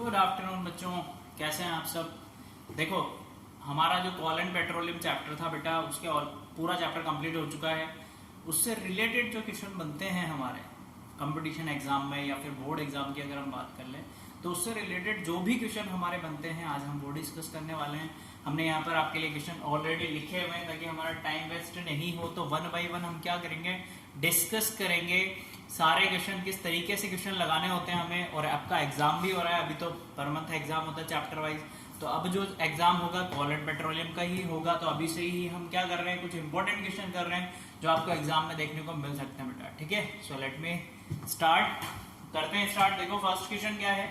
Good afternoon बच्चों, कैसे हैं आप सब। देखो, हमारा जो कोल एंड पेट्रोलियम चैप्टर था बेटा, उसके और पूरा चैप्टर कंप्लीट हो चुका है। उससे रिलेटेड जो क्वेश्चन बनते हैं हमारे कंपटीशन एग्जाम में या फिर बोर्ड एग्जाम की अगर हम बात कर लें, तो उससे रिलेटेड जो भी क्वेश्चन हमारे बनते हैं आज हम वो डिस्कस करने वाले हैं। हमने यहाँ पर आपके लिए क्वेश्चन ऑलरेडी लिखे हुए हैं ताकि हमारा टाइम वेस्ट नहीं हो। तो वन बाई वन हम क्या करेंगे, डिस्कस करेंगे सारे क्वेश्चन, किस तरीके से क्वेश्चन लगाने होते हैं हमें। और आपका एग्जाम भी हो रहा है, अभी तो पर मंथ एग्जाम होता है चैप्टर वाइज। तो अब जो एग्जाम होगा कोल एंड पेट्रोलियम का ही होगा। तो अभी से ही हम क्या कर रहे हैं, कुछ इंपॉर्टेंट क्वेश्चन कर रहे हैं जो आपको एग्जाम में देखने को मिल सकते हैं बेटा। ठीक है, सो लेट मी स्टार्ट करते हैं। स्टार्ट देखो, फर्स्ट क्वेश्चन क्या है,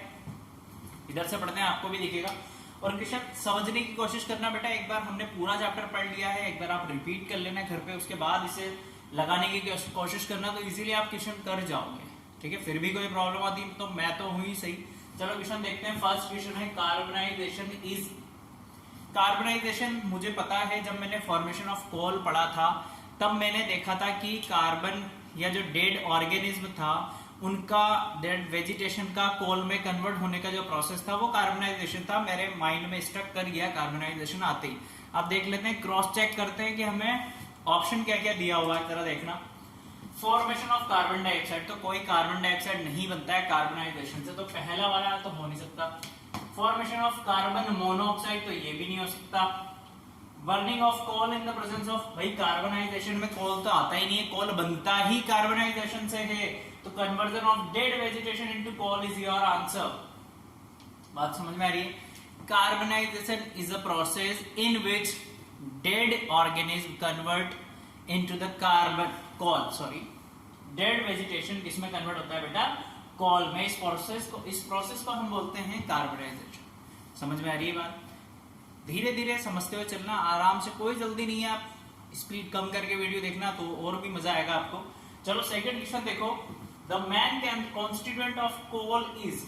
इधर से पढ़ते हैं, आपको भी दिखेगा। और क्वेश्चन समझने की कोशिश करना बेटा। एक बार हमने पूरा चैप्टर पढ़ लिया है, एक बार आप रिपीट कर लेना घर पे, उसके बाद इसे लगाने की कोशिश करना, तो इजीली आप क्वेश्चन कर जाओगे। ठीक है, फिर भी कोई प्रॉब्लम आती तो मैं तो हूं ही सही। चलो क्वेश्चन देखते हैं। फर्स्ट क्वेश्चन है कार्बनाइजेशन इज। कार्बनाइजेशन मुझे पता है, जब मैंने फॉर्मेशन ऑफ कोल पढ़ा था तब मैंने देखा था कि कार्बन या जो डेड ऑर्गेनिज्म था उनका, डेड वेजिटेशन का कोल में कन्वर्ट होने का जो प्रोसेस था वो कार्बनाइजेशन था। मेरे माइंड में स्टक कर गया कार्बनाइजेशन आते ही। अब देख लेते हैं, क्रॉस चेक करते हैं कि हमें ऑप्शन क्या क्या दिया हुआ है, जरा देखना। फॉर्मेशन ऑफ कार्बन डाइऑक्साइड, तो कोई कार्बन डाइऑक्साइड नहीं बनता है कार्बनाइजेशन से, तो पहला वाला तो हो नहीं सकता। फॉर्मेशन ऑफ कार्बन मोनोऑक्साइड, तो ये भी नहीं हो सकता। Burning of coal in the presence of, भाई कार्बनाइजेशन में कोल तो आता ही नहीं है, कोल बनता ही कार्बनाइजेशन से है। तो conversion of dead vegetation into coal is your answer. बात समझ में आ रही है। Carbonisation is a process in which dead organism convert into the carbon coal, sorry dead vegetation किसमें कन्वर्ट होता है बेटा, कोल में। इस प्रोसेस को हम बोलते हैं कार्बनाइजेशन। समझ में आ रही है बात। धीरे धीरे समझते हुए चलना, आराम से, कोई जल्दी नहीं है। आप स्पीड कम करके वीडियो देखना तो और भी मजा आएगा आपको। चलो सेकंड क्वेश्चन देखो। The main constituent of coal is,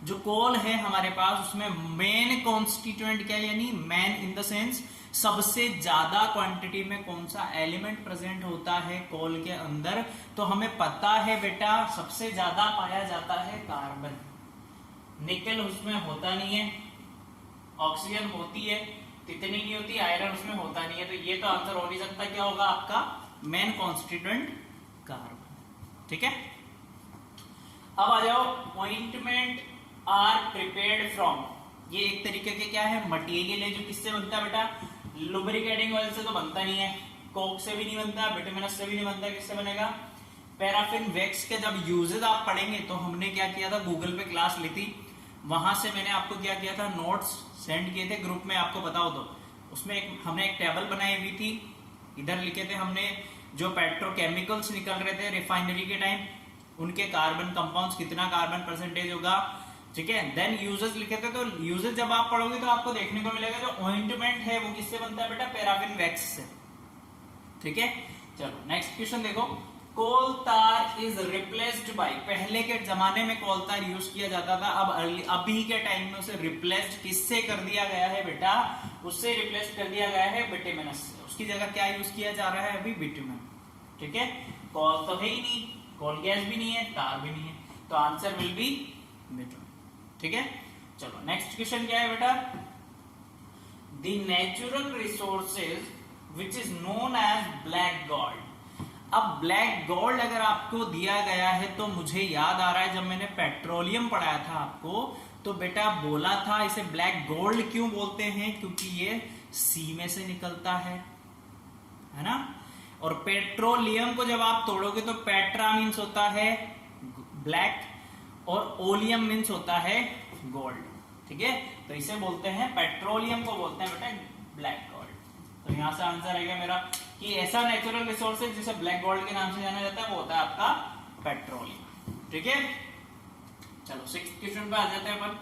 जो कोल है हमारे पास उसमें मेन कॉन्स्टिट्यूएंट क्या, यानी मेन इन द सेंस सबसे ज्यादा क्वांटिटी में कौन सा एलिमेंट प्रेजेंट होता है कोल के अंदर। तो हमें पता है बेटा सबसे ज्यादा पाया जाता है कार्बन। निकल उसमें होता नहीं है, ऑक्सीजन होती है, इतनी नहीं होती, आयरन उसमें होता नहीं है। तो ये तो आंसर हो नहीं सकता। क्या होगा आपका मेन कॉन्स्टिट्यूएंट कार्बन। ठीक है, अब आ जाओ। ऑइंटमेंट आर प्रिपेयर्ड फ्रॉम, ये एक तरीके के क्या है, मटेरियल है जो किससे बनता है बेटा, लुब्रिकेटिंग ऑयल से तो बनता नहीं है, कोक से भी नहीं बनता, बिटुमिनस से भी नहीं बनता, किससे बनेगा, पैराफिन वैक्स के जब यूजेस आप पढ़ेंगे तो हमने क्या किया था, गूगल पे क्लास ली थी, वहां से मैंने आपको क्या किया था, नोट्स सेंड किए थे ग्रुप में, आपको पता हो तो। उसमें हमने एक टेबल बनाई हुई थी, इधर लिखे थे हमने जो पेट्रोकेमिकल्स निकल रहे थे रिफाइनरी के टाइम, उनके कार्बन कंपाउंड्स कितना कार्बन परसेंटेज होगा। ठीक है, देन यूजेस लिखे थे। तो यूजेस जब आप पढ़ोगे तो आपको देखने को मिलेगा जो ऑइंटमेंट है वो किससे बनता है बेटा, पैराफिन वैक्स से। ठीक है, चलो नेक्स्ट क्वेश्चन देखो। कोल तार इज रिप्लेस्ड बाय, पहले के जमाने में कोल तार यूज किया जाता था, अब अभी के टाइम में उसे रिप्लेस्ड किससे कर दिया गया है बेटा, उससे रिप्लेस कर दिया गया है बिटुमिनस से। उसकी जगह क्या यूज किया जा रहा है अभी, बिटुमिन। ठीक है, कोल तो है ही नहीं, कोल गैस भी नहीं है, तार भी नहीं है, तो आंसर विल बी बिटुमिन। ठीक है, चलो नेक्स्ट क्वेश्चन क्या है बेटा, the natural resources which is known as black gold. अब ब्लैक गोल्ड अगर आपको दिया गया है तो मुझे याद आ रहा है जब मैंने पेट्रोलियम पढ़ाया था आपको, तो बेटा बोला था इसे ब्लैक गोल्ड क्यों बोलते हैं, क्योंकि ये सी में से निकलता है ना। और पेट्रोलियम को जब आप तोड़ोगे तो पेट्रा मीन्स होता है ब्लैक और ओलियम मीन्स होता है गोल्ड। ठीक है, तो इसे बोलते हैं, पेट्रोलियम को बोलते हैं बेटा ब्लैक गोल्ड। तो यहां से आंसर आएगा मेरा कि ऐसा नेचुरल रिसोर्स है जिसे ब्लैक गोल्ड के नाम से जाना जाता है, वो होता है आपका पेट्रोलियम। ठीक है, चलो सिक्स्थ क्वेश्चन पे आ जाते हैं अपन।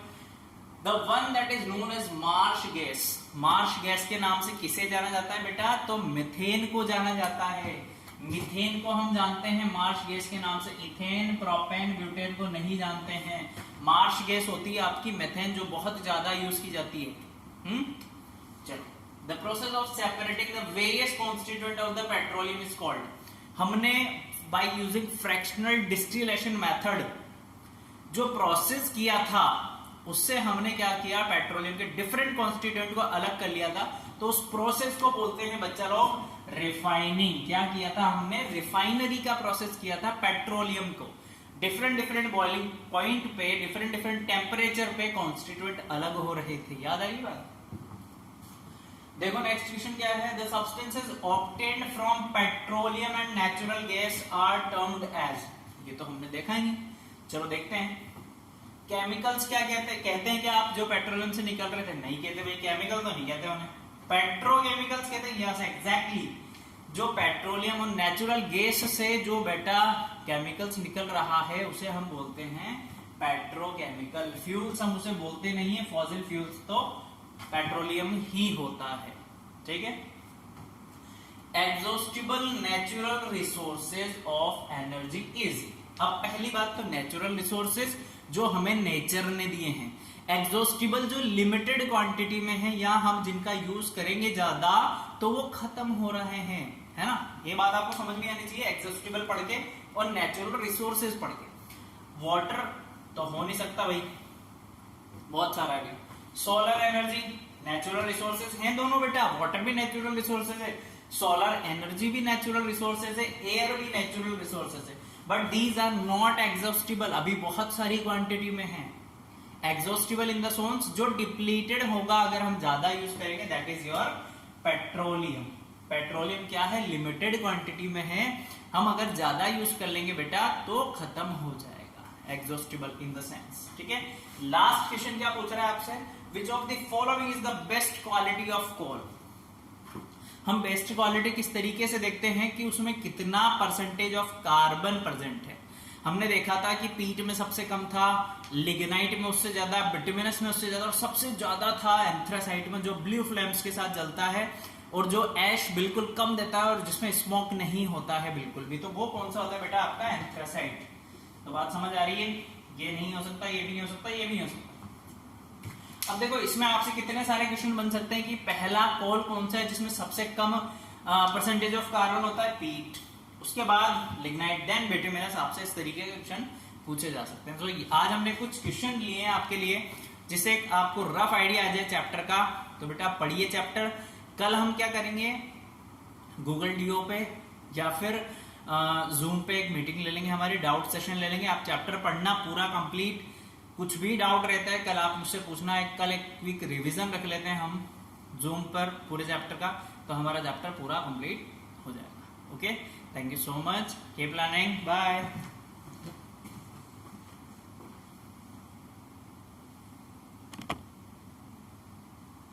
The one that is known as marsh gas, marsh gas के नाम से किसे जाना जाता है बेटा, तो मीथेन को जाना जाता है। मीथेन को हम जानते हैं मार्श गैस के नाम से, इथेन, प्रोपेन, ब्यूटेन को नहीं जानते हैं। मार्श गैस होती है आपकी मीथेन, जो बहुत ज्यादा यूज की जाती है। चलो, the process of separating the various constituent of the petroleum is called, हमने by using fractional distillation method जो प्रोसेस किया था उससे हमने क्या किया, पेट्रोलियम के डिफरेंट कॉन्स्टिट्यूएंट को अलग कर लिया था, तो उस प्रोसेस को बोलते हैं बच्चा लोग रिफाइनिंग। क्या किया था हमने, रिफाइनरी का प्रोसेस किया था पेट्रोलियम को। डिफरेंट बॉइलिंग पॉइंट पे डिफरेंट टेम्परेचर पे कॉन्स्टिट्यूएंट अलग हो रहे थे। याद आई बात? देखो नेक्स्ट क्वेश्चन क्या है, the substances obtained from petroleum and natural gas are termed as. ये तो हमने देखा ही, चलो देखते हैं। केमिकल्स क्या कहते हैं क्या आप जो पेट्रोलियम से निकल रहे थे? नहीं कहते भाई, केमिकल तो नहीं कहते उन्हें, पेट्रोकेमिकल्स कहते हैं। यस एग्जैक्टली, जो पेट्रोलियम और नेचुरल गैस से जो बेटा केमिकल्स निकल रहा है उसे हम बोलते हैं पेट्रोकेमिकल। फ्यूल्स हम उसे बोलते नहीं है, फॉसिल फ्यूल्स तो पेट्रोलियम ही होता है, ठीक है। Exhaustible natural resources of energy is. अब पहली बात तो नेचुरल रिसोर्सेज जो हमें नेचर ने दिए हैं, एग्जॉस्टिबल जो लिमिटेड क्वांटिटी में है या हम जिनका यूज करेंगे ज्यादा तो वो खत्म हो रहे हैं, है ना। ये बात आपको समझ में आनी चाहिए, एग्जॉस्टिबल पढ़ के और नेचुरल रिसोर्सेज पढ़ के। वाटर तो हो नहीं सकता भाई, बहुत सारा है। सोलर एनर्जी नेचुरल रिसोर्सेज हैं दोनों बेटा, वाटर भी नेचुरल रिसोर्सेज है, सोलर एनर्जी भी नेचुरल रिसोर्सेज है, एयर भी नेचुरल रिसोर्सेज है, but these are not exhaustible. अभी बहुत सारी क्वांटिटी में है। एग्जॉस्टिबल इन द सेंस जो डिप्लीटेड होगा अगर हम ज्यादा यूज करेंगे, that is your petroleum. Petroleum क्या है, लिमिटेड क्वांटिटी में है, हम अगर ज्यादा यूज कर लेंगे बेटा तो खत्म हो जाएगा। एग्जॉस्टिबल इन द सेंस, ठीक है। लास्ट क्वेश्चन क्या पूछ रहा है आपसे, which of the following is the best quality of coal. हम बेस्ट क्वालिटी किस तरीके से देखते हैं कि उसमें कितना परसेंटेज ऑफ कार्बन प्रेजेंट है। हमने देखा था कि पीट में सबसे कम था, लिग्नाइट में उससे ज्यादा, बिटुमिनस में उससे ज्यादा, और सबसे ज्यादा था एंथ्रासाइट में जो ब्लू फ्लेम्स के साथ जलता है और जो ऐश बिल्कुल कम देता है और जिसमें स्मोक नहीं होता है बिल्कुल भी। तो वो कौन सा होता है बेटा, आपका एंथ्रासाइट। तो बात समझ आ रही है, ये नहीं हो सकता, ये भी नहीं हो सकता, ये भी नहीं हो सकता। अब देखो इसमें आपसे कितने सारे क्वेश्चन बन सकते हैं कि पहला कोल कौन सा है जिसमें सबसे कम परसेंटेज ऑफ कार्बन होता है, पीट, उसके बाद लिग्नाइट, देन बिटुमिनस। आपसे इस तरीके के क्वेश्चन पूछे जा सकते हैं। तो आज हमने कुछ क्वेश्चन लिए हैं आपके लिए जिससे आपको रफ आइडिया आ जाए चैप्टर का। तो बेटा पढ़िए चैप्टर। कल हम क्या करेंगे, गूगल डीओ पे या फिर जूम पे एक मीटिंग ले लेंगे, हमारी डाउट सेशन ले लेंगे। आप चैप्टर पढ़ना पूरा कंप्लीट, कुछ भी डाउट रहता है कल आप मुझसे पूछना है। कल एक क्विक रिवीजन रख लेते हैं हम जूम पर पूरे चैप्टर का, तो हमारा चैप्टर पूरा कंप्लीट हो जाएगा। Okay, thank you so much, keep learning, bye.